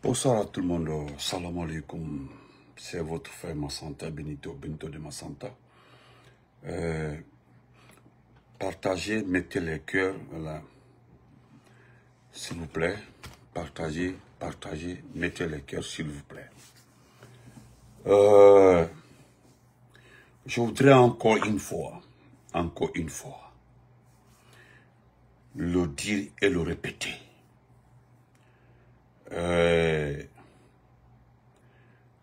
Bonsoir à tout le monde, salam alaikum, c'est votre frère Massanta, Benito de Massanta. Partagez, mettez les cœurs, voilà, s'il vous plaît, partagez, mettez les cœurs, s'il vous plaît. Je voudrais encore une fois, le dire et le répéter.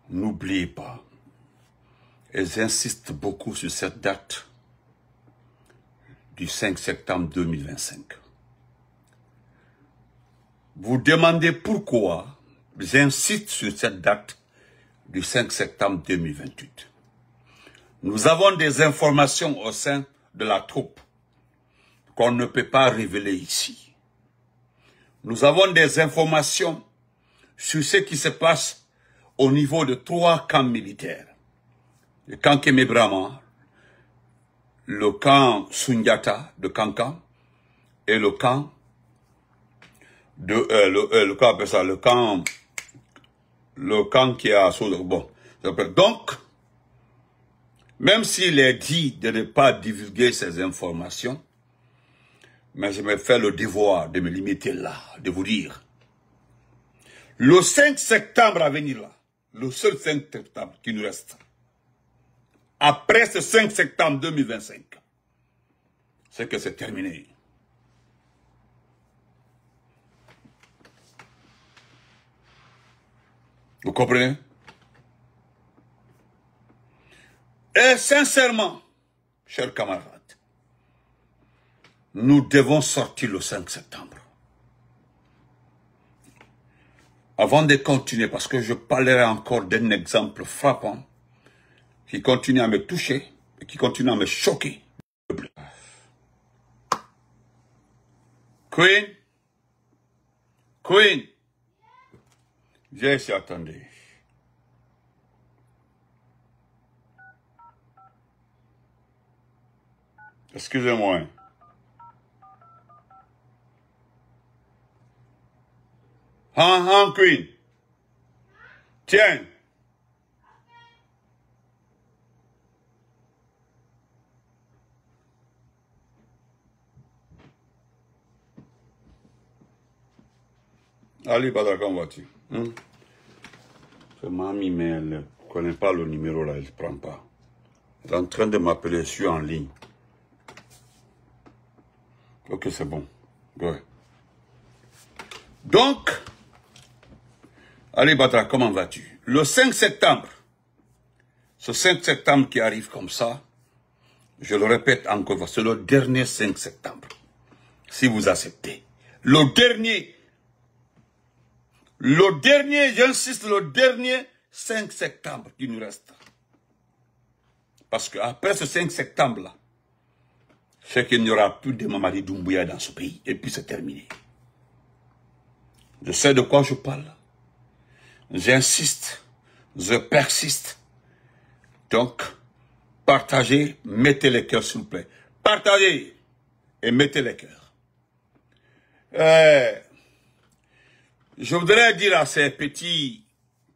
N'oubliez pas, elles insistent beaucoup sur cette date du 5 septembre 2025. Vous demandez pourquoi j'insiste sur cette date du 5 septembre 2028. Nous avons des informations au sein de la troupe qu'on ne peut pas révéler ici. Nous avons des informations sur ce qui se passe au niveau de 3 camps militaires. Le camp Kémébrama, le camp Sundiata de Kankan et le camp de le camp qui a bon. Donc, même s'il est dit de ne pas divulguer ces informations, mais je me fais le devoir de me limiter là, de vous dire. Le 5 septembre à venir là, le seul 5 septembre qui nous reste, après ce 5 septembre 2025, c'est que c'est terminé. Vous comprenez? Et sincèrement, chers camarades, nous devons sortir le 5 septembre. Avant de continuer, parce que je parlerai encore d'un exemple frappant qui continue à me toucher et qui continue à me choquer. Queen, viens ici, attendez. Excusez-moi. Queen. Tiens. Ali Badra, comment vas-tu? C'est mamie, mais elle ne connaît pas le numéro là, elle ne prend pas. Elle est en train de m'appeler, je suis en ligne. Ok, c'est bon. Ouais. Donc, Ali Badra, comment vas-tu? Le 5 septembre, ce 5 septembre qui arrive comme ça, je le répète encore, c'est le dernier 5 septembre. Si vous acceptez. Le dernier, j'insiste, le dernier 5 septembre qui nous reste. Parce qu'après ce 5 septembre-là, c'est qu'il n'y aura plus de Mamadi Doumbouya dans ce pays. Et puis c'est terminé. Je sais de quoi je parle. J'insiste, je persiste. Donc, partagez, mettez les cœurs s'il vous plaît. Partagez et mettez les cœurs. Je voudrais dire à ces petits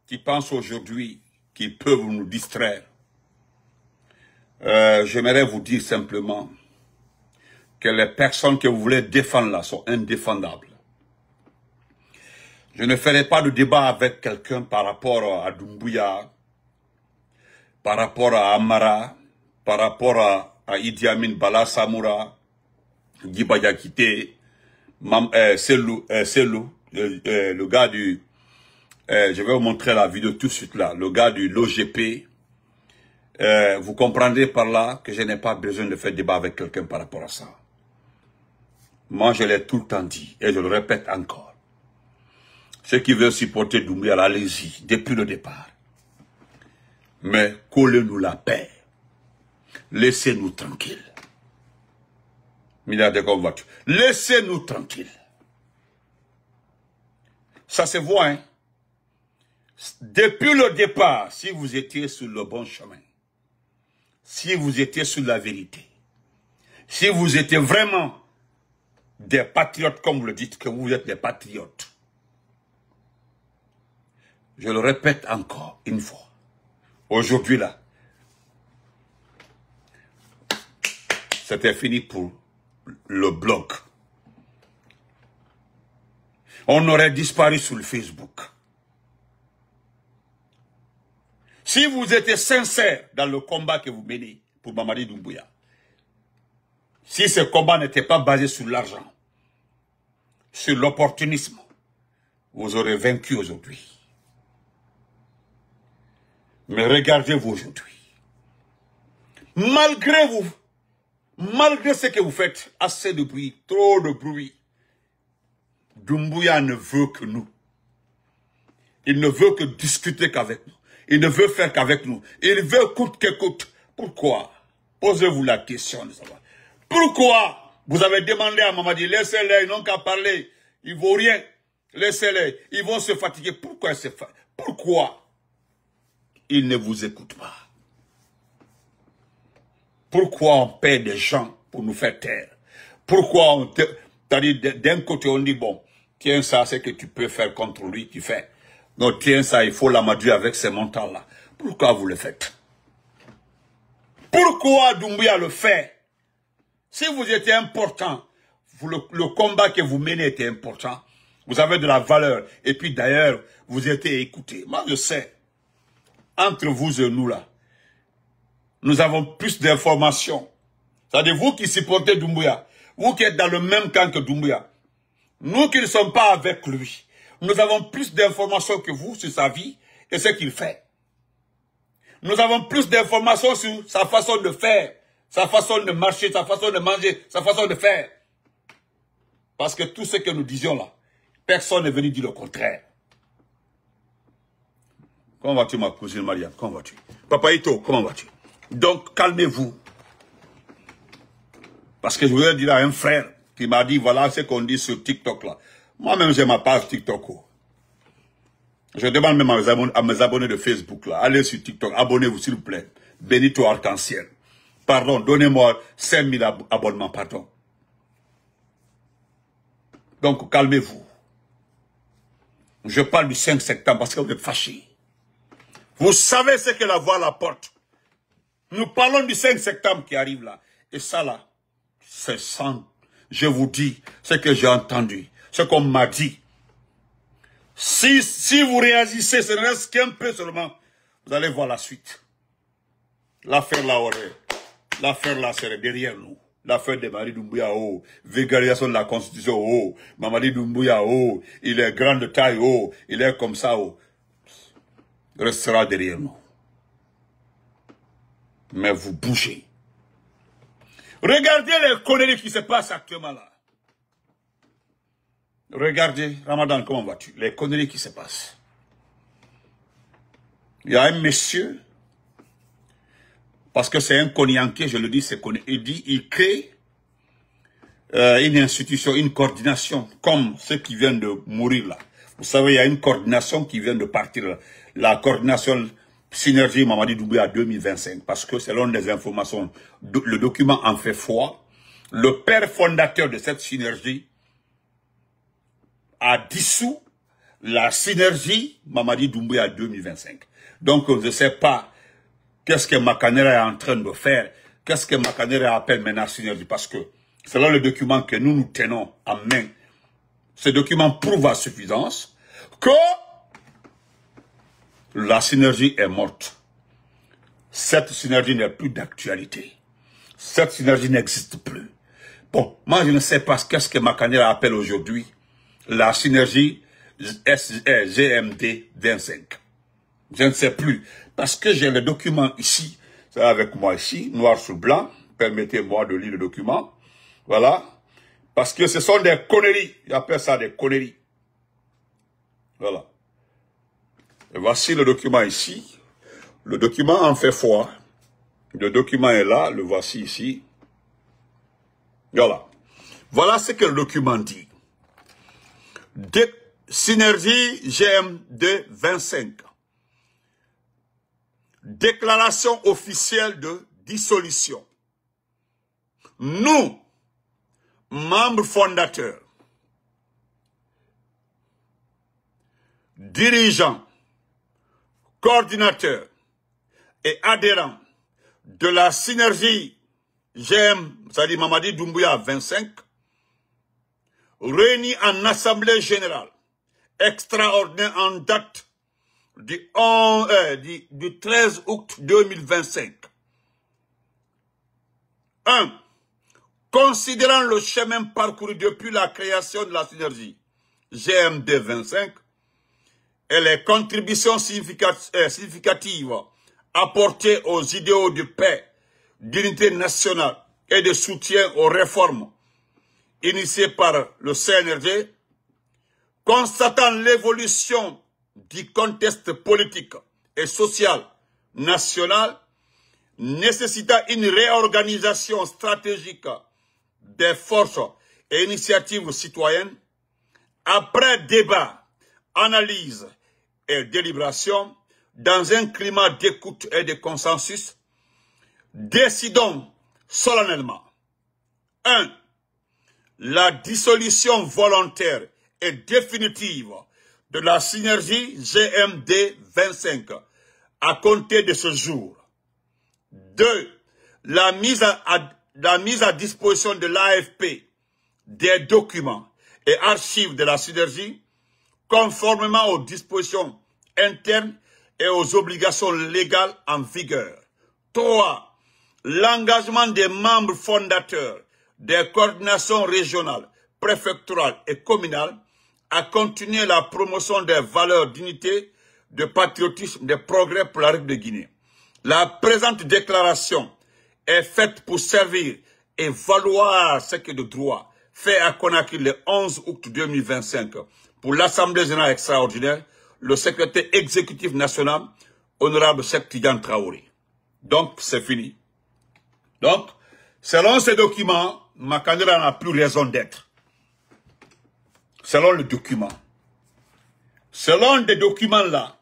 qui pensent aujourd'hui qu'ils peuvent nous distraire. J'aimerais vous dire simplement que les personnes que vous voulez défendre là sont indéfendables. Je ne ferai pas de débat avec quelqu'un par rapport à Doumbouya, par rapport à Amara, par rapport à Idi Amin Bala Samoura, Djiba Diakité, Selou, le gars du... je vais vous montrer la vidéo tout de suite là, le gars du l'OGP. Vous comprendrez par là que je n'ai pas besoin de faire débat avec quelqu'un par rapport à ça. Moi, je l'ai tout le temps dit, et je le répète encore. Ceux qui veulent supporter Doumbouya, allez-y, depuis le départ. Mais collez-nous la paix. Laissez-nous tranquilles. Laissez-nous tranquilles. Ça se voit, hein. Depuis le départ, si vous étiez sur le bon chemin, si vous étiez sur la vérité, si vous étiez vraiment des patriotes, comme vous le dites, que vous êtes des patriotes, Je le répète encore une fois. Aujourd'hui là, c'était fini pour le blog. On aurait disparu sur le Facebook. Si vous étiez sincère dans le combat que vous menez pour Mamadi Doumbouya, si ce combat n'était pas basé sur l'argent, sur l'opportunisme, vous aurez vaincu aujourd'hui. Mais regardez-vous aujourd'hui. Malgré vous, malgré ce que vous faites, assez de bruit, trop de bruit, Doumbouya ne veut que nous. Il ne veut que discuter qu'avec nous. Il ne veut faire qu'avec nous. Il veut coûte que coûte. Pourquoi? Posez-vous la question de savoir. Pourquoi vous avez demandé à Mamadi, laissez-les, ils n'ont qu'à parler. Ils ne vaut rien. Laissez-les. Ils vont se fatiguer. Pourquoi ils ne vous écoutent pas? Pourquoi on paie des gens pour nous faire taire? Pourquoi on te... D'un côté, on dit, bon, tiens ça, c'est que tu peux faire contre lui, tu fais. Non, tiens ça, il faut l'amadouer avec ces montants-là. Pourquoi vous le faites? Pourquoi Doumbouya le fait? Si vous étiez important, le combat que vous menez était important, vous avez de la valeur, et puis d'ailleurs, vous étiez écouté. Moi, je sais, entre vous et nous là, nous avons plus d'informations. C'est-à-dire, vous qui supportez Doumbouya, vous qui êtes dans le même camp que Doumbouya, nous qui ne sommes pas avec lui, nous avons plus d'informations que vous sur sa vie et ce qu'il fait. Nous avons plus d'informations sur sa façon de faire, sa façon de marcher, sa façon de manger, sa façon de faire. Parce que tout ce que nous disions là, personne n'est venu dire le contraire. Comment vas-tu, ma cousine Marianne? Comment vas-tu? Papa Ito, comment vas-tu? Donc, calmez-vous. Parce que je voulais dire à un frère qui m'a dit, voilà ce qu'on dit sur TikTok là. Moi-même, j'ai ma page TikTok. Je demande même à mes abonnés de Facebook là, allez sur TikTok, abonnez-vous s'il vous plaît. Benito Arc-en-Ciel. Pardon, donnez-moi 5000 abonnements, pardon. Donc, calmez-vous. Je parle du 5 septembre parce que vous êtes fâchés. Vous savez ce que la voix apporte. Nous parlons du 5 septembre qui arrive là. Et ça là, c'est sans... Je vous dis ce que j'ai entendu, ce qu'on m'a dit. Si vous réagissez, ce ne reste qu'un peu seulement, vous allez voir la suite. L'affaire là serait derrière nous. L'affaire de Mamadi Doumbouya, oh, vulgarisation de la Constitution, oh, Mamadi Doumbouya, oh, il est grand de taille, oh, il est comme ça, oh, restera derrière nous. Mais vous bougez. Regardez les conneries qui se passent actuellement là. Regardez, Ramadan, comment vas-tu? Les conneries qui se passent. Il y a un monsieur, parce que c'est un Konyanké, je le dis, c'est Konyanké, il dit, il crée une institution, une coordination, comme ceux qui viennent de mourir là. Vous savez, il y a une coordination qui vient de partir là. La coordination Synergie Mamadi Doumbouya 2025, parce que selon les informations, le document en fait foi. Le père fondateur de cette synergie a dissous la synergie Mamadi Doumbouya 2025. Donc, je ne sais pas qu'est-ce que Makanera est en train de faire, qu'est-ce que Makanera appelle maintenant synergie, parce que selon le document que nous tenons en main, ce document prouve à suffisance que la synergie est morte. Cette synergie n'est plus d'actualité. Cette synergie n'existe plus. Bon, moi je ne sais pas qu'est-ce que Makanera appelle aujourd'hui la synergie GMD 25. Je ne sais plus. Parce que j'ai le document ici, c'est avec moi ici, noir sur blanc. Permettez-moi de lire le document. Voilà. Parce que ce sont des conneries. J'appelle ça des conneries. Voilà. Et voici le document ici. Le document en fait foi. Le document est là, le voici ici. Voilà. Voilà ce que le document dit. Synergie GMD 25. Déclaration officielle de dissolution. Nous, membres fondateurs, dirigeants, coordinateur et adhérent de la synergie GM, c'est-à-dire Mamadi Doumbouya 25, réunis en assemblée générale extraordinaire en date du 13 août 2025. 1. Considérant le chemin parcouru depuis la création de la synergie GMD 25 et les contributions significatives apportées aux idéaux de paix, d'unité nationale et de soutien aux réformes initiées par le CNRD, constatant l'évolution du contexte politique et social national, nécessitant une réorganisation stratégique des forces et initiatives citoyennes, après débat, analyse et délibération, dans un climat d'écoute et de consensus, décidons solennellement 1. La dissolution volontaire et définitive de la synergie GMD 25 à compter de ce jour. 2. La mise à disposition de l'AFP des documents et archives de la synergie conformément aux dispositions internes et aux obligations légales en vigueur. 3. L'engagement des membres fondateurs des coordinations régionales, préfectorales et communales à continuer la promotion des valeurs d'unité, de patriotisme, de progrès pour la République de Guinée. La présente déclaration est faite pour servir et valoir ce qui est de droit fait à Conakry le 11 août 2025 pour l'Assemblée générale extraordinaire, le secrétaire exécutif national, honorable Cheikh Tidiane Traoré. Donc, c'est fini. Donc, selon ces documents, Makanera n'a plus raison d'être. Selon le document. Selon des documents-là,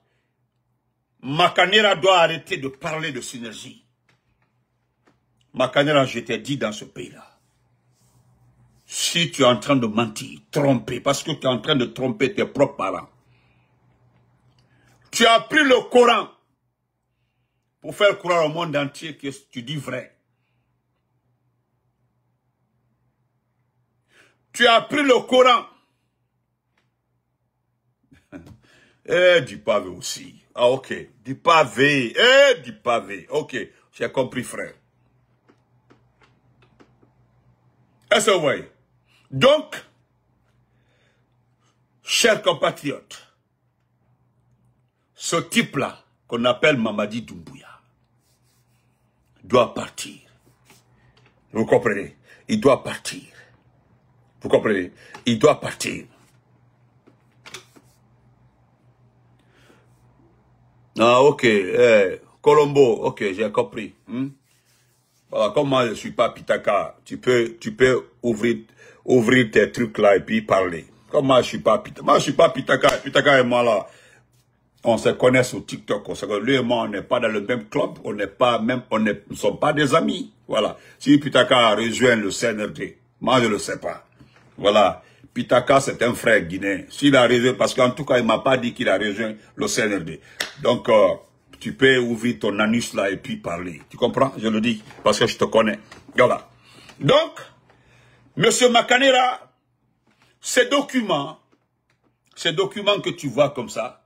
Makanera doit arrêter de parler de synergie. Makanera, je t'ai dit dans ce pays-là, si tu es en train de mentir, tromper, parce que tu es en train de tromper tes propres parents, tu as pris le Coran pour faire croire au monde entier que tu dis vrai. Tu as pris le Coran. Du pavé aussi. Ah, ok. Du pavé. Du pavé. Ok. J'ai compris, frère. Est-ce que vous voyez? Donc, chers compatriotes, ce type-là, qu'on appelle Mamadi Doumbouya, doit partir. Vous comprenez? Il doit partir. Vous comprenez? Il doit partir. Ah, ok. Colombo, ok, j'ai compris. Voilà, comme moi, je ne suis pas Pitaka, tu peux ouvrir tes trucs là et puis parler. Comme moi, je ne suis pas Pitaka. Moi, je ne suis pas Pitaka. Pitaka et moi, là, on se connaît sur TikTok. On se connaît. Lui et moi, on n'est pas dans le même club. On n'est pas même, nous ne sommes pas des amis. Voilà. Si Pitaka a rejoint le CNRD, moi, je ne le sais pas. Voilà. Pitaka, c'est un frère guinéen. S'il a rejoint, parce qu'en tout cas, il ne m'a pas dit qu'il a rejoint le CNRD. Donc, tu peux ouvrir ton anus là et puis parler. Tu comprends? Je le dis parce que je te connais. Voilà. Donc, Monsieur Makanera, ces documents que tu vois comme ça,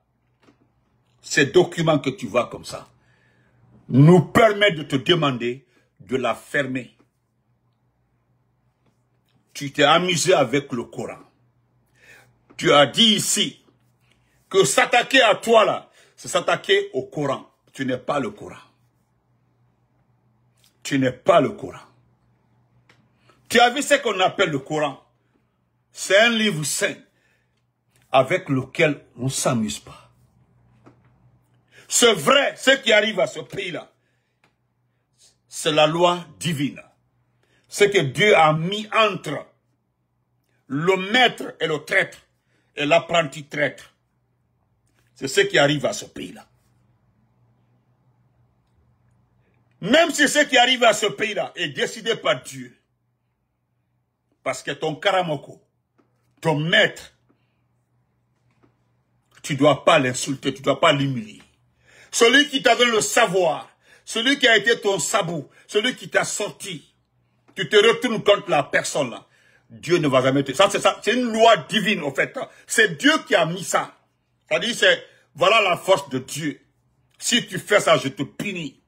nous permettent de te demander de la fermer. Tu t'es amusé avec le Coran. Tu as dit ici que s'attaquer à toi là, c'est s'attaquer au Coran. Tu n'es pas le Coran. Tu n'es pas le Coran. Tu as vu ce qu'on appelle le Coran? C'est un livre saint avec lequel on ne s'amuse pas. C'est vrai, ce qui arrive à ce pays-là, c'est la loi divine. Ce que Dieu a mis entre le maître et le traître et l'apprenti traître. C'est ce qui arrive à ce pays-là. Même si ce qui arrive à ce pays-là est décidé par Dieu, parce que ton Karamoko, ton maître, tu ne dois pas l'insulter, tu ne dois pas l'humilier. Celui qui t'a donné le savoir. Celui qui a été ton sabot. Celui qui t'a sorti. Tu te retournes contre la personne là. Dieu ne va jamais te... Ça, c'est une loi divine, en fait. C'est Dieu qui a mis ça. C'est-à-dire, voilà la force de Dieu. Si tu fais ça, je te punis.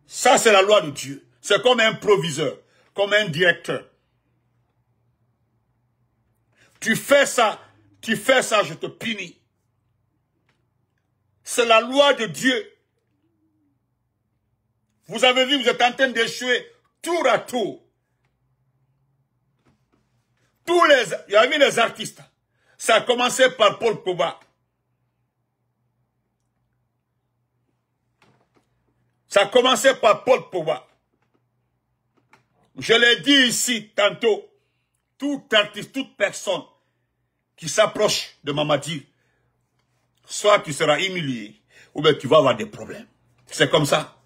Ça, c'est la loi de Dieu. C'est comme un proviseur, comme un directeur. Tu fais ça, je te punis. C'est la loi de Dieu. Vous avez vu, vous êtes en train d'échouer tour à tour. Il y avait les artistes. Ça a commencé par Paul Pogba. Ça a commencé par Paul Pogba. Je l'ai dit ici tantôt. Tout artiste, toute personne qui s'approche de Mamadi, soit tu seras humilié, ou bien tu vas avoir des problèmes. C'est comme ça.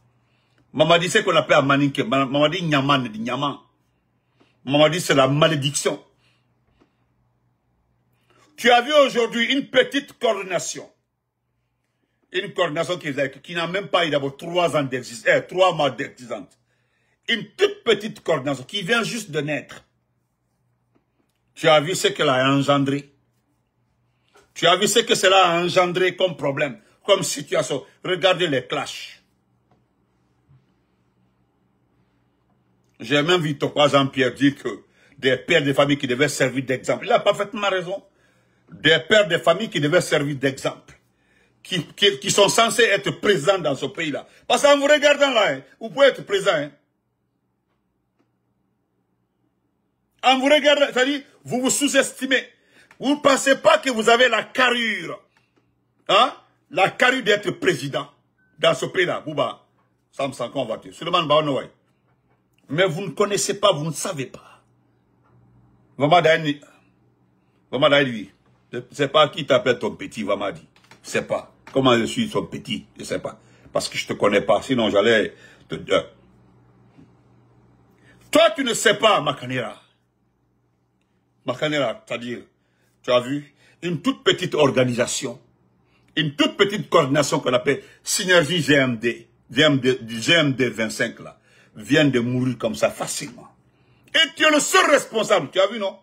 Mamadi, c'est qu'on appelle à Maninke. Mamadi, Nyaman, dit Nyaman. Mamadi, c'est la malédiction. Tu as vu aujourd'hui une petite coordination. Une coordination qui n'a même pas eu d'abord 3 ans d'existence, 3 mois d'existence. Une toute petite coordination qui vient juste de naître. Tu as vu ce qu'elle a engendré. Tu as vu ce que cela a engendré comme problème, comme situation. Regardez les clashs. J'ai même vu Tokwa Jean-Pierre dire que des pères de famille qui devaient servir d'exemple. Il a parfaitement raison. Des pères de famille qui devaient servir d'exemple. Qui sont censés être présents dans ce pays-là. Parce qu'en vous regardant là, hein, vous pouvez être présent. Hein. En vous regardant, c'est-à-dire, vous vous sous-estimez. Vous ne pensez pas que vous avez la carrure. Hein? La carrure d'être président dans ce pays-là. Bouba, ça me sent qu'on va tuer. Suleiman Baonouay. Mais vous ne connaissez pas, vous ne savez pas. Vamadi, c'est pas qui t'appelle ton petit, Vamadi. Je sais pas. Comment je suis son petit, je sais pas. Parce que je te connais pas, sinon j'allais te dire. Toi, tu ne sais pas, Makanera. Makanera, c'est-à-dire, tu as vu, une toute petite organisation, une toute petite coordination qu'on appelle Synergie GMD, du GMD 25 là, vient de mourir comme ça facilement. Et tu es le seul responsable, tu as vu, non?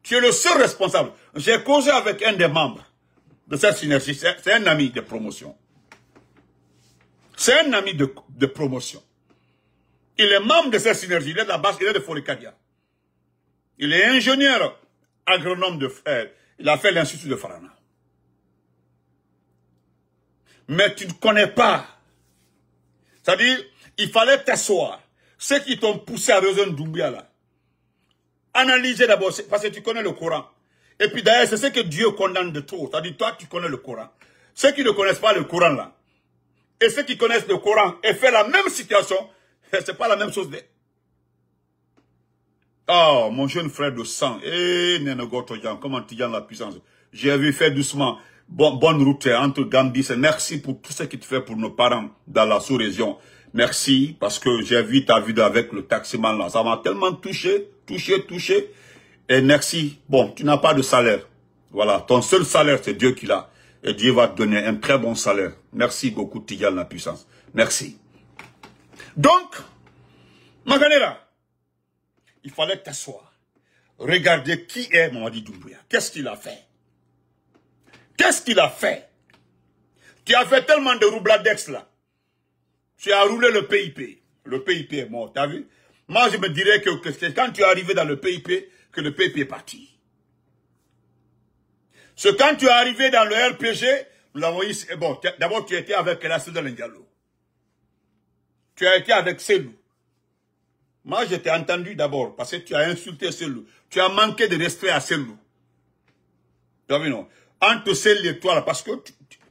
Tu es le seul responsable. J'ai causé avec un des membres de cette synergie, c'est un ami de promotion. C'est un ami de promotion. Il est membre de cette synergie, il est de la base, il est de Forikadia. Il est ingénieur agronome de il a fait l'institut de Farana. Mais tu ne connais pas. C'est-à-dire, il fallait t'asseoir. Ceux qui t'ont poussé à rejoindre Doumbouya là. Analyser d'abord, parce que tu connais le Coran. Et puis d'ailleurs, c'est ce que Dieu condamne de trop. C'est-à-dire, toi, tu connais le Coran. Ceux qui ne connaissent pas le Coran là, et ceux qui connaissent le Coran et font la même situation, c'est pas la même chose. Oh, mon jeune frère de sang. Eh, Nénogotoyan, comment tu gagnes la puissance? J'ai vu faire doucement. Bonne route entre Gambie. Merci pour tout ce que tu fais pour nos parents dans la sous-région. Merci, parce que j'ai vu ta vidéo avec le taximan là. Ça m'a tellement touché. Et merci. Bon, tu n'as pas de salaire. Voilà, ton seul salaire, c'est Dieu qui l'a. Et Dieu va te donner un très bon salaire. Merci beaucoup, Tidiane la puissance. Merci. Donc, Maganera, il fallait t'asseoir. Regardez qui est Mamadi Doumbouya. Qu'est-ce qu'il a fait? Qu'est-ce qu'il a fait? Tu as fait tellement de roubladex là. Tu as roulé le PIP. Le PIP est mort, t'as vu? Moi, je me dirais que quand tu es arrivé dans le PIP, que le PIP est parti. C'est quand tu es arrivé dans le RPG, nous l'avons dit, bon, d'abord tu étais avec Elassou de Ndiallo. Tu as été avec Selou. Moi, je t'ai entendu d'abord, parce que tu as insulté Selou. Tu as manqué de respect à Selou. Tu as vu, non? Entre Selou et toi, là, parce que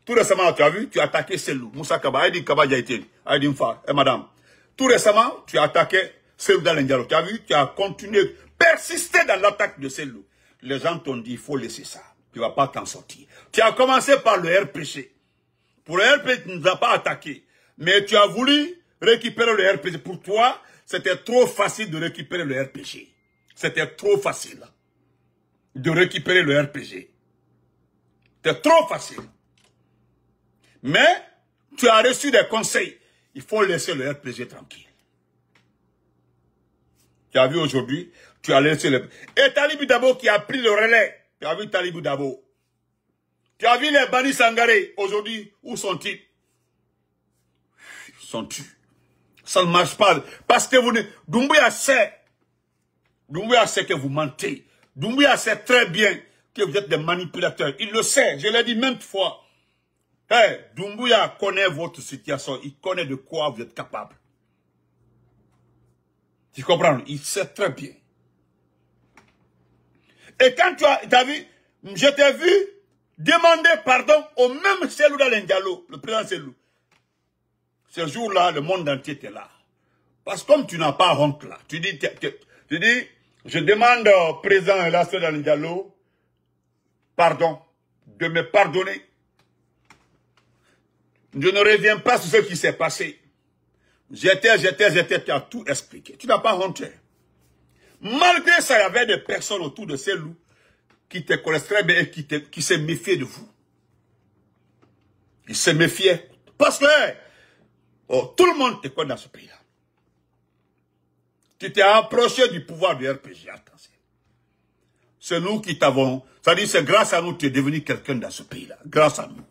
tout récemment, tu as vu, tu as attaqué Selou. Moussa Kaba, Aïdi Kaba Diaïté, Aïdi Mfa, et madame. Tout récemment, tu as attaqué Selou dans l'Indialo. Tu as vu, tu as continué, persisté dans l'attaque de Selou. Les gens t'ont dit, il faut laisser ça. Tu ne vas pas t'en sortir. Tu as commencé par le RPG. Pour le RPG, tu ne nous as pas attaqué. Mais tu as voulu récupérer le RPG. Pour toi, c'était trop facile de récupérer le RPG. C'était trop facile de récupérer le RPG. C'était trop facile. Mais tu as reçu des conseils. Il faut laisser le RPG tranquille. Tu as vu aujourd'hui, tu as laissé le... Et Talibou Dabo qui a pris le relais. Tu as vu Talibou Dabo. Tu as vu les Bani Sangaré aujourd'hui. Où sont-ils? Ils sont tués. Ça ne marche pas. Parce que vous ne... Doumbouya sait. Doumbouya sait que vous mentez. Doumbouya sait très bien que vous êtes des manipulateurs. Il le sait. Je l'ai dit maintes fois. Hey, Doumbouya connaît votre situation. Il connaît de quoi vous êtes capable. Tu comprends? Il sait très bien. Et quand tu as vu, je t'ai vu demander pardon au même Cellou Dalein Diallo, le président Cellou. Ce jour-là, le monde entier était là. Parce que comme tu n'as pas honte là, tu dis, je demande au président et la Cellou Dalein Diallo, pardon, de me pardonner. Je ne reviens pas sur ce qui s'est passé. J'étais, tu as tout expliqué. Tu n'as pas honte. Malgré ça, il y avait des personnes autour de ces loups qui te connaissent très bien et qui se méfiaient de vous. Ils se méfiaient. Parce que tout le monde te connaît dans ce pays-là. Tu t'es approché du pouvoir du RPG. Attention. C'est nous qui t'avons... C'est-à-dire, c'est grâce à nous que tu es devenu quelqu'un dans ce pays-là. Grâce à nous.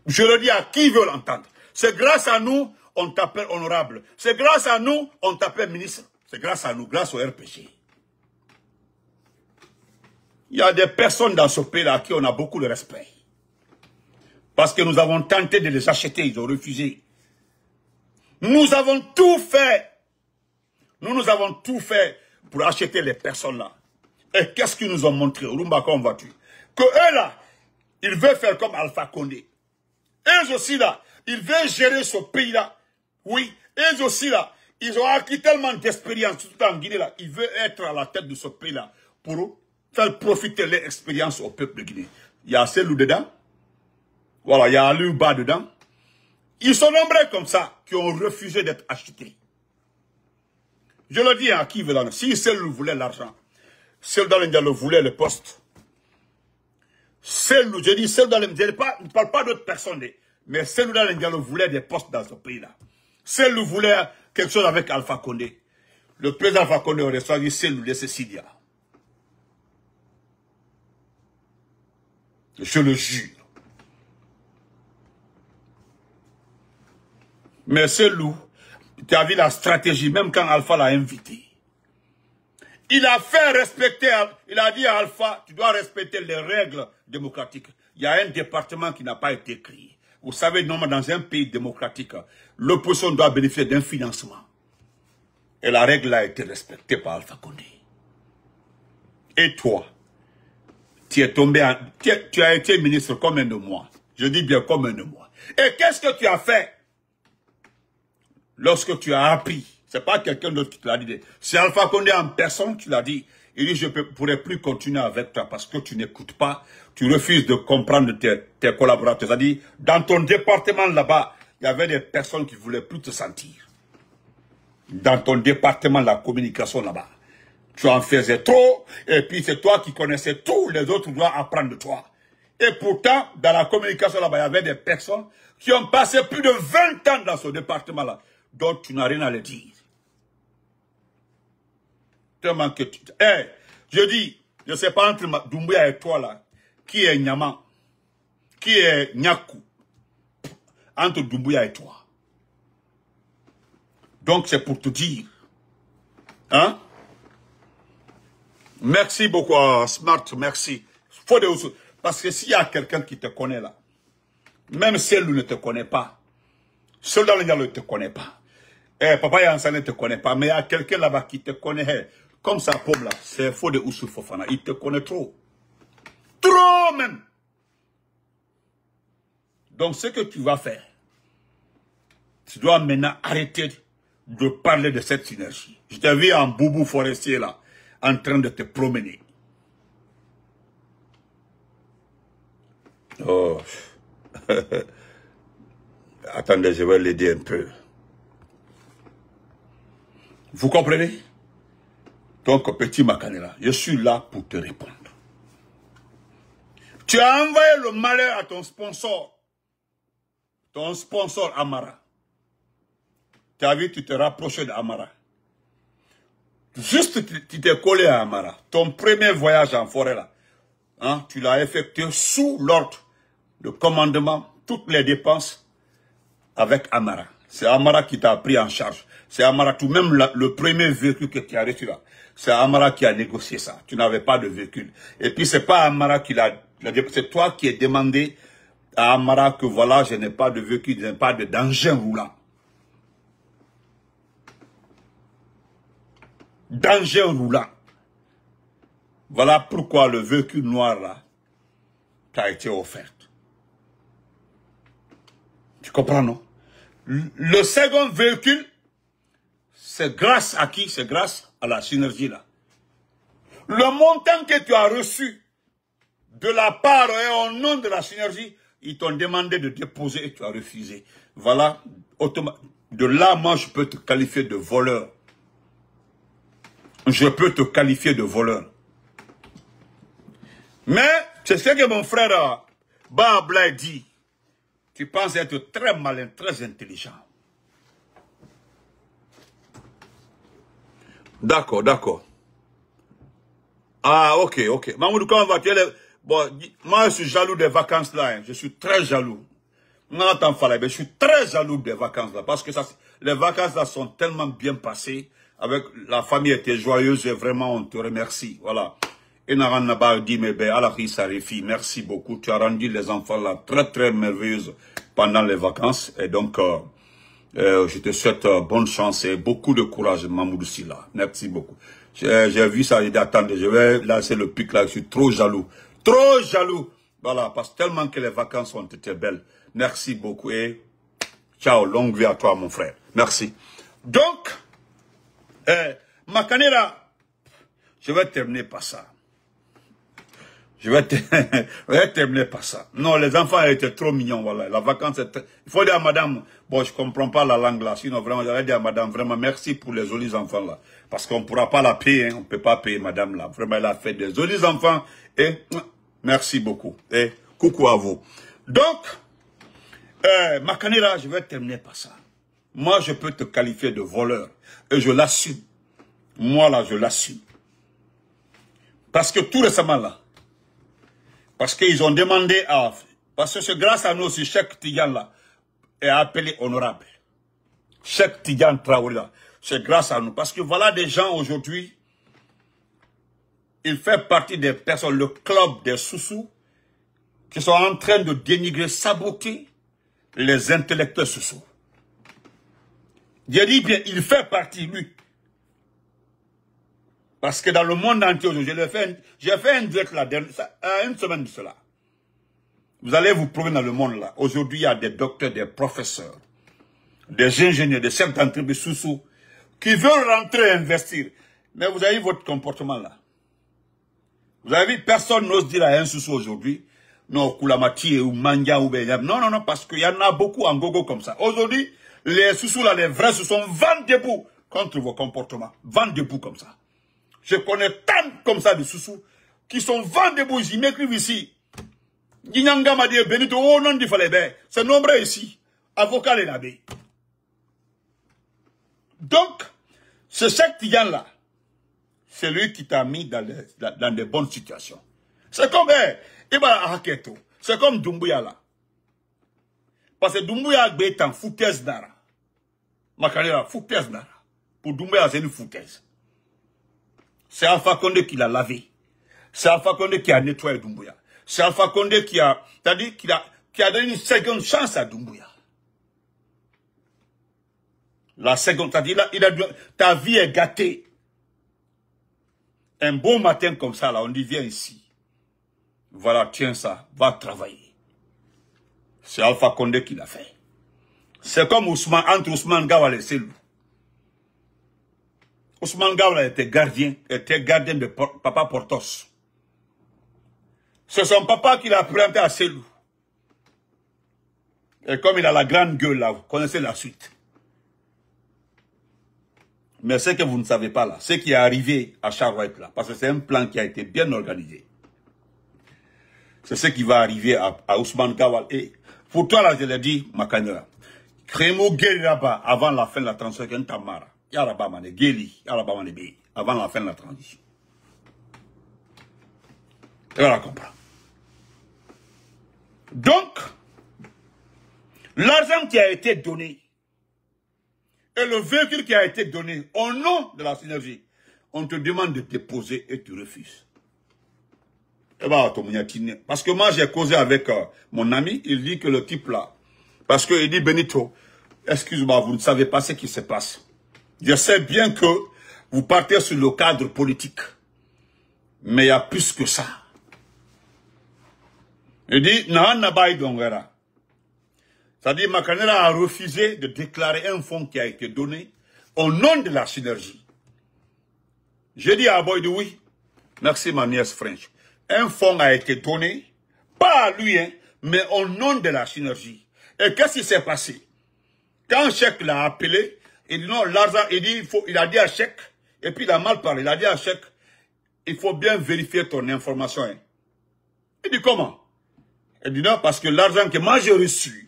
Je le dis à qui veut l'entendre. C'est grâce à nous, on t'appelle honorable. C'est grâce à nous, on t'appelle ministre. C'est grâce à nous, grâce au RPG. Il y a des personnes dans ce pays-là à qui on a beaucoup de respect. Parce que nous avons tenté de les acheter, ils ont refusé. Nous avons tout fait. Nous avons tout fait pour acheter les personnes là. Et qu'est-ce qu'ils nous ont montré? Rumba, comment vas-tu? Que eux là, ils veulent faire comme Alpha Condé. Eux aussi là, ils veulent gérer ce pays là. Oui, eux aussi là, ils ont acquis tellement d'expérience, tout en Guinée là. Ils veulent être à la tête de ce pays là pour faire profiter leur expérience au peuple de Guinée. Il y a Cellou dedans. Voilà, il y a Aluba dedans. Ils sont nombreux comme ça qui ont refusé d'être achetés. Je le dis à qui veut l'en. Si Cellou voulait l'argent, Cellou Dalein Diallo voulait le poste. Cellou, je dis Cellou Dalein Diallo, je ne parle pas d'autres personnes, mais Cellou Dalein Diallo voulait des postes dans ce pays-là. Cellou voulait quelque chose avec Alpha Condé. Le président Alpha Condé aurait choisi Cellou de Cécilia. Je le jure. Mais Cellou, tu as vu la stratégie, même quand Alpha l'a invité. Il a fait respecter, il a dit à Alpha, tu dois respecter les règles démocratiques. Il y a un département qui n'a pas été créé. Vous savez, normalement, dans un pays démocratique, l'opposition doit bénéficier d'un financement. Et la règle a été respectée par Alpha Condé. Et toi, tu es tombé, tu as été ministre comme un de moi. Je dis bien comme un de moi. Et qu'est-ce que tu as fait lorsque tu as appris? C'est pas quelqu'un d'autre qui te l'a dit. C'est Alpha Condé en personne qui l'a dit. Il dit, je ne pourrai plus continuer avec toi parce que tu n'écoutes pas. Tu refuses de comprendre tes collaborateurs. C'est-à-dire, dans ton département là-bas, il y avait des personnes qui ne voulaient plus te sentir. Dans ton département, la communication là-bas. Tu en faisais trop. Et puis, c'est toi qui connaissais tout. Les autres doivent apprendre de toi. Et pourtant, dans la communication là-bas, il y avait des personnes qui ont passé plus de 20 ans dans ce département-là. Donc, tu n'as rien à leur dire. Tellement que tu... je dis, je ne sais pas entre Doumbouya et toi là, qui est Nyama, qui est Nyaku, entre Doumbouya et toi. Donc, c'est pour te dire. Hein? Merci beaucoup, Smart, merci. Faut de... Parce que s'il y a quelqu'un qui te connaît là, même Cellou ne te connaît pas, Cellou Dalein Diallo ne te connaît pas, Papa Yansan ne te connaît pas, mais il y a quelqu'un là-bas qui te connaît, comme sa pomme là, c'est faux de Oussou Fofana, il te connaît trop. Trop même. Donc ce que tu vas faire, tu dois maintenant arrêter de parler de cette synergie. Je t'ai vu en boubou forestier là, en train de te promener. Oh. Attendez, je vais l'aider un peu. Vous comprenez? Donc, petit Makanela, je suis là pour te répondre. Tu as envoyé le malheur à ton sponsor. ton sponsor Amara. Tu as vu, tu te rapprochais d'Amara. Juste, tu t'es collé à Amara. Ton premier voyage en forêt, là, hein, tu l'as effectué sous l'ordre de commandement, toutes les dépenses avec Amara. C'est Amara qui t'a pris en charge. C'est Amara, tout même le premier véhicule que tu as reçu là. C'est Amara qui a négocié ça. Tu n'avais pas de véhicule. Et puis, c'est pas Amara qui l'a... C'est toi qui as demandé à Amara que voilà, je n'ai pas de véhicule, je n'ai pas d'engin roulant. D'engin roulant. Voilà pourquoi le véhicule noir là t'a été offert. Tu comprends, non? Le second véhicule, c'est grâce à qui? C'est grâce à la synergie là. Le montant que tu as reçu de la part et au nom de la synergie, ils t'ont demandé de déposer et tu as refusé. Voilà, de là, moi, je peux te qualifier de voleur. Je peux te qualifier de voleur. Mais, c'est ce que mon frère Babla dit. Tu penses être très malin, très intelligent. D'accord, d'accord. Ah, ok, ok. Mamoudou, comment vas-tu? Bon, moi, je suis jaloux des vacances là. Hein. Je suis très jaloux. Je suis très jaloux des vacances là. Parce que ça, les vacances là sont tellement bien passées. Avec la famille était joyeuse et vraiment on te remercie. Voilà. Et Naran dit, mais ben, merci beaucoup. Tu as rendu les enfants là très très merveilleuses pendant les vacances. Et donc, je te souhaite bonne chance et beaucoup de courage, Mamoudou Silla. Merci beaucoup. J'ai vu ça, j'ai dit, attendez, je vais lancer le pic là, je suis trop jaloux. Trop jaloux. Voilà, parce que tellement que les vacances ont été belles. Merci beaucoup et ciao, longue vie à toi, mon frère. Merci. Donc, Makanera, je vais terminer par ça. Je vais terminer par ça. Non, les enfants étaient trop mignons, voilà. La vacance est il faut dire à madame, bon, je comprends pas la langue là, sinon vraiment, j'allais dire à madame, vraiment, merci pour les jolis enfants là. Parce qu'on ne pourra pas la payer, hein. On ne peut pas payer madame là. Vraiment, elle a fait des jolis enfants et merci beaucoup. Et coucou à vous. Donc, Makanera, je vais terminer par ça. Moi, je peux te qualifier de voleur. Et je l'assume. Moi là, je l'assume. Parce que tout récemment là, parce qu'ils ont demandé à... Parce que c'est grâce à nous aussi, Cheikh Tidiane là, est appelé honorable. Cheikh Tidiane Traoré là, c'est grâce à nous. Parce que voilà des gens aujourd'hui, il fait partie des personnes, le club des Soussous, qui sont en train de dénigrer, saboter les intellectuels Soussous. J'ai dit bien, il fait partie, lui. Parce que dans le monde entier aujourd'hui, j'ai fait un direct là, une semaine de cela. Vous allez vous promener dans le monde là. Aujourd'hui, il y a des docteurs, des professeurs, des ingénieurs, des chefs d'entreprise Soussous, qui veulent rentrer et investir. Mais vous avez vu votre comportement là. Vous avez vu, personne n'ose dire à un Soussou aujourd'hui, non, Koulamati ou Mandia ou Benyam. Non, non, non, parce qu'il y en a beaucoup en gogo comme ça. Aujourd'hui, les Soussous là, les vrais Soussous, vont debout contre vos comportements. Vont debout comme ça. Je connais tant comme ça de Soussous qui sont vent debout. Ils m'écrivent ici. Ginyanga m'a dit Benito, oh non, il fallait bien. C'est nombreux ici. Avocat les nabés. Donc, ce Cheikh Tidiane là, c'est lui qui t'a mis dans des bonnes situations. C'est comme c'est comme Doumbouya là. Parce que Doumbouya est en foutaise d'ara. Ma carrière, foutaise d'ara. Pour Doumbouya, c'est une foutaise. C'est Alpha Condé qui l'a lavé. C'est Alpha Condé qui a nettoyé Doumbouya. C'est Alpha Condé qui a donné une seconde chance à Doumbouya. La seconde, ta vie est gâtée. Un bon matin comme ça, là, on dit viens ici. Voilà, tiens ça, va travailler. C'est Alpha Condé qui l'a fait. C'est comme entre Ousmane Gawal et Selou. Ousmane Gawal était gardien de Papa Portos. C'est son papa qui l'a présenté à Selou. Et comme il a la grande gueule là, vous connaissez la suite. Mais ce que vous ne savez pas là, ce qui est arrivé à Charouette là, parce que c'est un plan qui a été bien organisé. C'est ce qui va arriver à Ousmane Gawal. Et Pour toi, là, je l'ai dit, Makanera. Crémo Geli là-bas, avant la fin de la transition, Tamara. Yaraba Mane, Geli, Yaraba Mane B, avant la fin de la transition. Et voilà, comprendre. Donc, l'argent qui a été donné et le véhicule qui a été donné au nom de la synergie, on te demande de déposer et tu refuses. Parce que moi, j'ai causé avec mon ami, il dit que le type là, parce qu'il dit Benito, excuse-moi, vous ne savez pas ce qui se passe. Je sais bien que vous partez sur le cadre politique, mais il y a plus que ça. Il dit, c'est-à-dire, Makanera a refusé de déclarer un fonds qui a été donné au nom de la synergie. J'ai dit à Boyd, oui, merci ma nièce French. Un fonds a été donné, pas à lui, hein, mais au nom de la synergie. Et qu'est-ce qui s'est passé? Quand Cheikh l'a appelé, il dit non, l'argent, il a dit à Cheikh, et puis il a mal parlé, il a dit à Cheikh, il faut bien vérifier ton information. Hein. Il dit comment? Il dit non, parce que l'argent que moi j'ai reçu,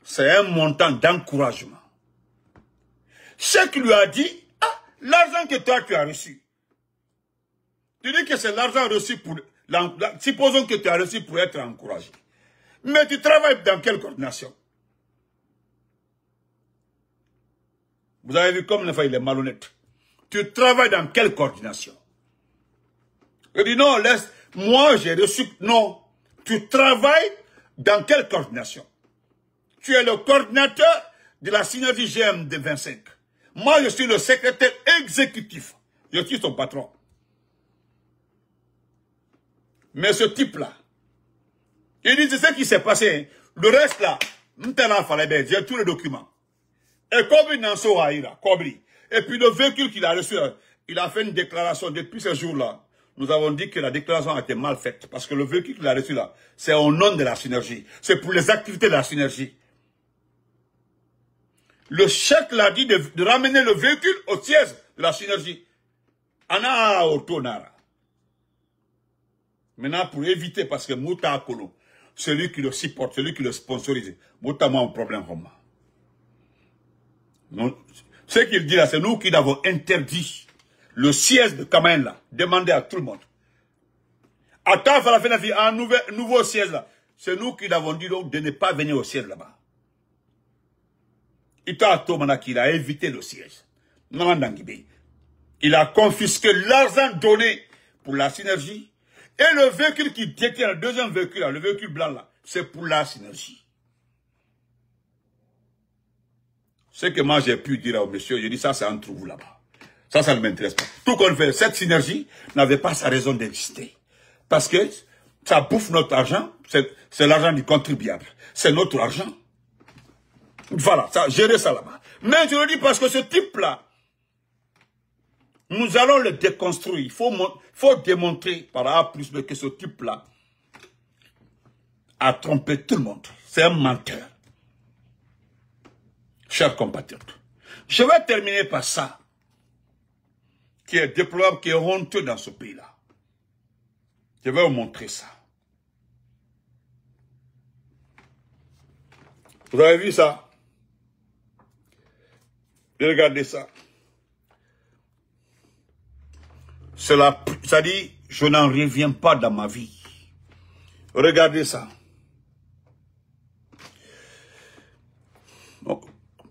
c'est un montant d'encouragement. Cheikh lui a dit, ah, l'argent que toi tu as reçu. Tu dis que c'est l'argent reçu pour... supposons que tu as reçu pour être encouragé. Mais tu travailles dans quelle coordination? Vous avez vu comme il est malhonnête. Tu travailles dans quelle coordination? Il dit non, laisse... Moi j'ai reçu... Non. Tu travailles dans quelle coordination? Tu es le coordinateur de la synergie GM de 25. Moi je suis le secrétaire exécutif. Je suis son patron. Mais ce type-là, il dit, c'est ce qui s'est passé. Hein. Le reste là, j'ai tous les documents. Et Kobri Nanso Haïra, Kobri. Et puis le véhicule qu'il a reçu, il a fait une déclaration depuis ce jour-là. Nous avons dit que la déclaration a été mal faite. Parce que le véhicule qu'il a reçu là, c'est au nom de la synergie. C'est pour les activités de la synergie. Le chef l'a dit de ramener le véhicule au siège de la synergie. Ana Otonara. Maintenant, pour éviter, parce que Mouta Akolo, celui qui le supporte, celui qui le sponsorise, Mouta a un problème comme moi. Ce qu'il dit là, c'est nous qui avons interdit le siège de Kamain là, demandé à tout le monde. À Taf, à la fin de la vie, un nouveau siège là, c'est nous qui l'avons dit donc de ne pas venir au siège là-bas. Il a évité le siège. Il a confisqué l'argent donné pour la synergie. Et le véhicule qui détient, le deuxième véhicule, là, le véhicule blanc là, c'est pour la synergie. Ce que moi j'ai pu dire au monsieur, j'ai dit ça c'est entre vous là-bas. Ça ne m'intéresse pas. Tout qu'on fait, cette synergie n'avait pas sa raison d'exister. Parce que ça bouffe notre argent, c'est l'argent du contribuable. C'est notre argent. Voilà, ça, gérer ça là-bas. Mais je le dis parce que ce type-là, nous allons le déconstruire. Il faut démontrer par A plus B que ce type-là a trompé tout le monde. C'est un menteur. Chers compatriotes. Je vais terminer par ça, qui est déplorable, qui est honteux dans ce pays-là. Je vais vous montrer ça. Vous avez vu ça? Regardez ça. Ça dit, je n'en reviens pas dans ma vie. Regardez ça.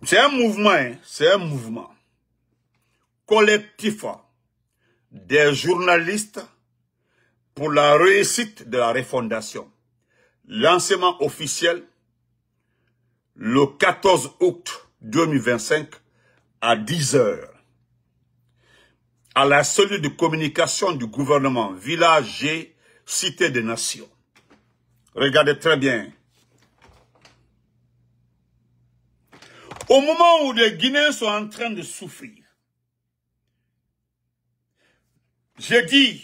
C'est un mouvement, hein, c'est un mouvement collectif des journalistes pour la réussite de la refondation. Lancement officiel le 14 août 2025 à 10 h. À la cellule de communication du gouvernement, Village G, Cité des Nations. Regardez très bien. Au moment où les Guinéens sont en train de souffrir, j'ai dit,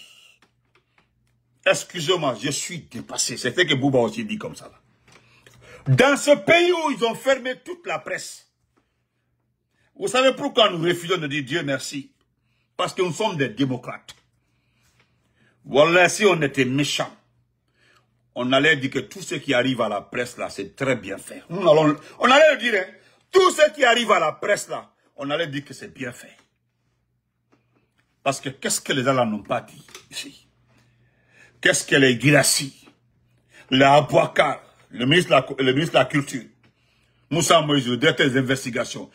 excusez-moi, je suis dépassé. C'était que Bouba aussi dit comme ça. Là. Dans ce pays où ils ont fermé toute la presse, vous savez pourquoi nous refusons de dire Dieu merci? Parce que nous sommes des démocrates. Voilà, si on était méchants, on allait dire que tout ce qui arrive à la presse là, c'est très bien fait. On allait le dire, hein, tout ce qui arrive à la presse là, on allait dire que c'est bien fait. Parce que qu'est-ce que les gens n'ont pas dit ici? Qu'est-ce que les Guirassi, les Abouakar, le ministre de la Culture, Moussa Moïse, le directeur des investigations,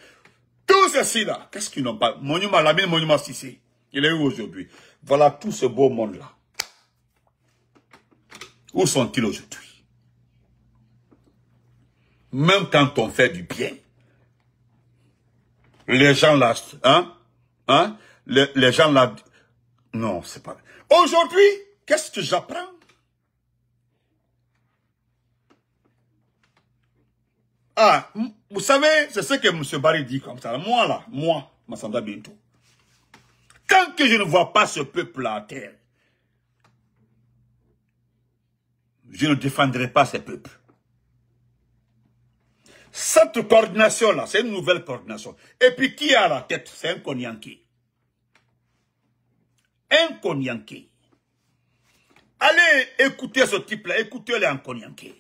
tout ceci là, qu'est-ce qu'ils n'ont pas? Monument, Lamine Monument Sissé, il est où aujourd'hui? Voilà tout ce beau monde là. Où sont-ils aujourd'hui? Même quand on fait du bien, les gens là, les gens là, non, c'est pas. Aujourd'hui, qu'est-ce que j'apprends? Ah, vous savez, c'est ce que M. Barry dit comme ça. Moi là, moi, Massamba Bintou. Tant que je ne vois pas ce peuple-là à terre, je ne défendrai pas ce peuple. Cette coordination-là, c'est une nouvelle coordination. Et puis, qui est à la tête? C'est un Konyanké. Un Konyanké. Allez écouter ce type-là, écoutez-le en Konyanké.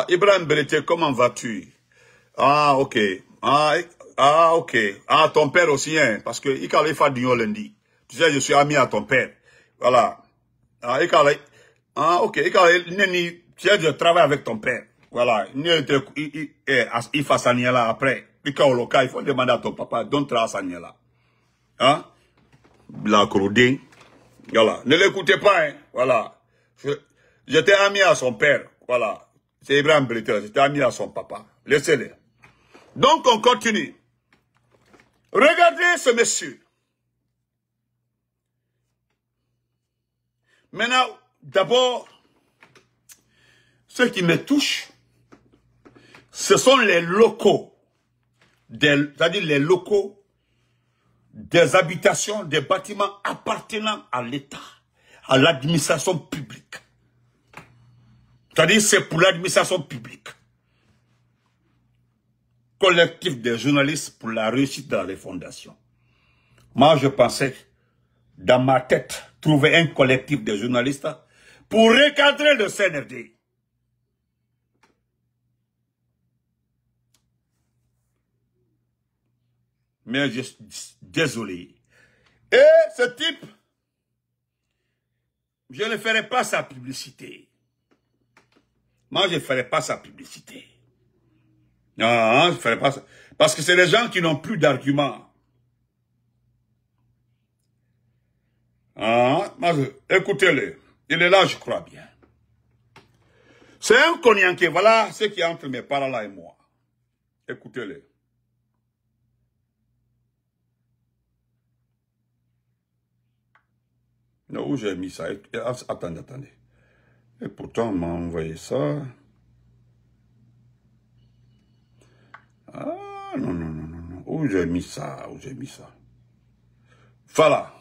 Ibrahim Belete, comment vas-tu? Ah, ok. Ok. Ah, ton père aussi, hein, parce que il allait faire du lundi. Tu sais, je suis ami à ton père. Voilà. Ok. Je travaille avec ton père. Voilà. Il fait ça là après. Il faut demander à ton papa, don't travailler ça là. Hein? La Crodé. Voilà. Ne l'écoutez pas, hein. Voilà. J'étais ami à son père. Voilà. C'est Ibrahim Belete. J'étais ami à son papa. Laissez-le. Donc, on continue. Regardez ce monsieur. Maintenant, d'abord, ce qui me touche, ce sont les locaux, c'est-à-dire les locaux des habitations, des bâtiments appartenant à l'État, à l'administration publique. C'est-à-dire c'est pour l'administration publique. Collectif des journalistes pour la réussite de la refondation. Moi, je pensais, dans ma tête, trouver un collectif de journalistes pour recadrer le CNRD. Mais je suis désolé. Et ce type, je ne ferai pas sa publicité. Moi, je ne ferai pas sa publicité. Non, je ne ferai pas ça. Parce que c'est des gens qui n'ont plus d'arguments. Écoutez-le. Il est là, je crois bien. C'est un Konyanké. Voilà ce qui est entre mes parents là et moi. Écoutez-le. Non, où j'ai mis ça? Attendez. Et pourtant, on m'a envoyé ça. Ah, non. Où j'ai mis ça? Voilà.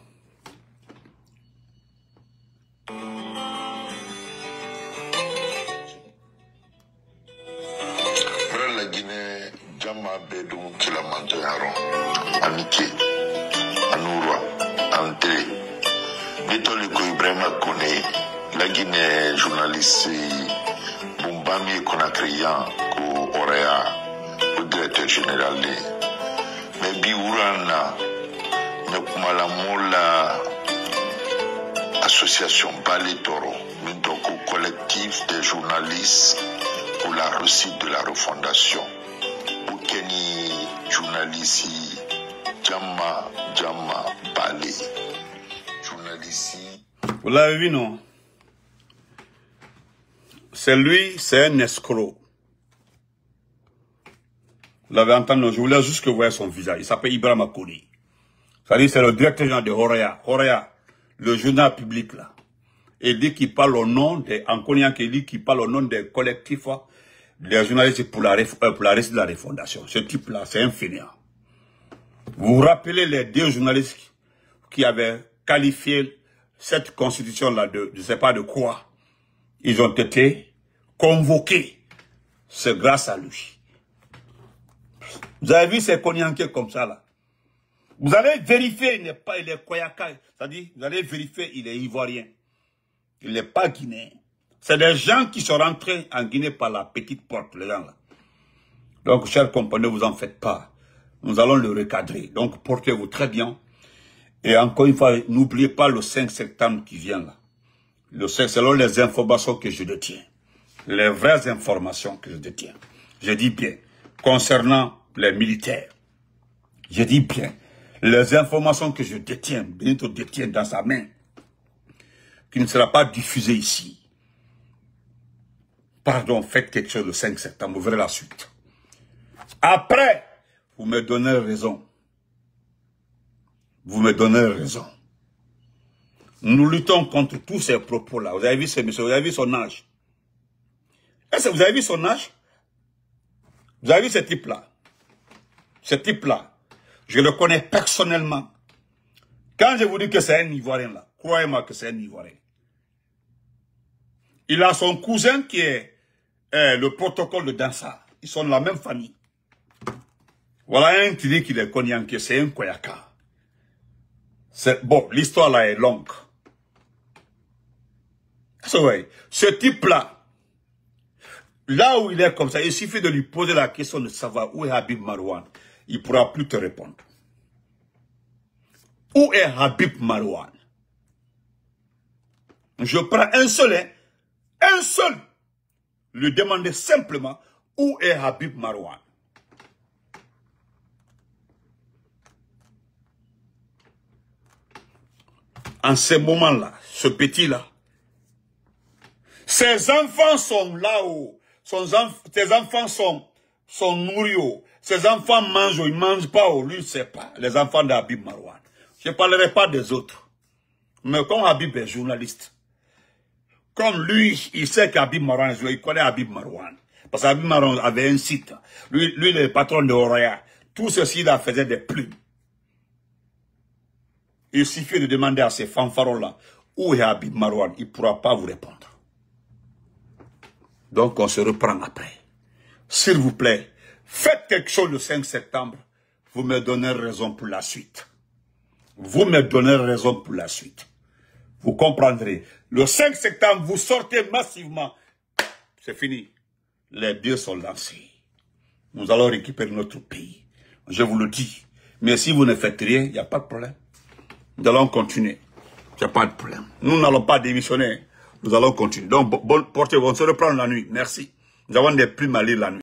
La Guinée, Djama Bedou, Kilamanto Yaron, Anike, Anoura, Anté, Bitoliko Ibrahima Kone, la Guinée journaliste, Bumbami Konakriyan, Ko Orea, le directeur général. Mais Biourana, Nekumala Mola, association Balé Toro, Mindoko collectif des journalistes pour la réussite de la refondation. Pour Kenny, journaliste, Djama Balé. Journaliste. Vous l'avez vu, non? C'est lui, c'est un escroc. Vous l'avez entendu, je voulais juste que vous voyez son visage. Il s'appelle Ibrahim Akoni. C'est-à-dire, c'est le directeur général de Horea. Horea, le journal public, là. Il dit qu'il parle au nom des, en Konyan, il dit qu'il parle au nom des collectifs, des journalistes pour la réussite de la refondation. Ce type-là, c'est un fainéant. Vous vous rappelez les deux journalistes qui avaient qualifié cette constitution-là de, je ne sais pas de quoi. Ils ont été convoqués. C'est grâce à lui. Vous avez vu ces Konyankés comme ça, là. Vous allez vérifier, il est Koyaka. C'est-à-dire, vous allez vérifier, il est ivoirien. Il n'est pas guinéen. C'est des gens qui sont rentrés en Guinée par la petite porte, les gens là. Donc, chers compagnons, ne vous en faites pas. Nous allons le recadrer. Donc, portez-vous très bien. Et encore une fois, n'oubliez pas le 5 septembre qui vient là. Le 5, selon les informations que je détiens. Les vraies informations que je détiens. Je dis bien, concernant les militaires. Je dis bien, les informations que je détiens, Benito détient dans sa main, qui ne sera pas diffusée ici. Pardon, faites quelque chose le 5 septembre, vous verrez la suite. Après, vous me donnez raison. Vous me donnez raison. Nous luttons contre tous ces propos-là. Vous avez vu ce monsieur, vous avez vu son âge. Est-ce que vous avez vu son âge? Vous avez vu ce type-là? Ce type-là, je le connais personnellement. Quand je vous dis que c'est un Ivoirien là, croyez-moi que c'est un Ivoirien. Il a son cousin qui est le protocole de Dansa. Ils sont de la même famille. Voilà un qui dit qu'il est Konyanké, c'est un Koyaka. Bon, l'histoire là est longue. Ce type-là, là où il est comme ça, il suffit de lui poser la question de savoir où est Habib Marouane. Il ne pourra plus te répondre. Où est Habib Marouane? Je prends un seul, lui demander simplement où est Habib Marouane. En ce moment-là, ce petit-là, ses enfants sont là-haut, ses enfants sont nourris, ses enfants mangent, ils ne mangent pas, lui ne sait pas, les enfants d'Habib Marouane. Je ne parlerai pas des autres. Mais comme Habib est journaliste, comme lui, il sait qu'Habib Marouane, il connaît Habib Marouane. Parce qu'Habib Marouane avait un site. Lui le patron de Oraya. Tout ceci, là, faisait des plumes. Il suffit de demander à ces fanfarons-là, où est Habib Marouane? Il ne pourra pas vous répondre. Donc, on se reprend après. S'il vous plaît, faites quelque chose le 5 septembre. Vous me donnez raison pour la suite. Vous me donnez raison pour la suite. Vous comprendrez. Le 5 septembre, vous sortez massivement. C'est fini. Les dieux sont lancés. Nous allons récupérer notre pays. Je vous le dis. Mais si vous ne faites rien, il n'y a pas de problème. Nous allons continuer. Il n'y a pas de problème. Nous n'allons pas démissionner. Nous allons continuer. Donc, portez-vous. On se reprend la nuit. Merci. Nous avons des plumes à lire la nuit.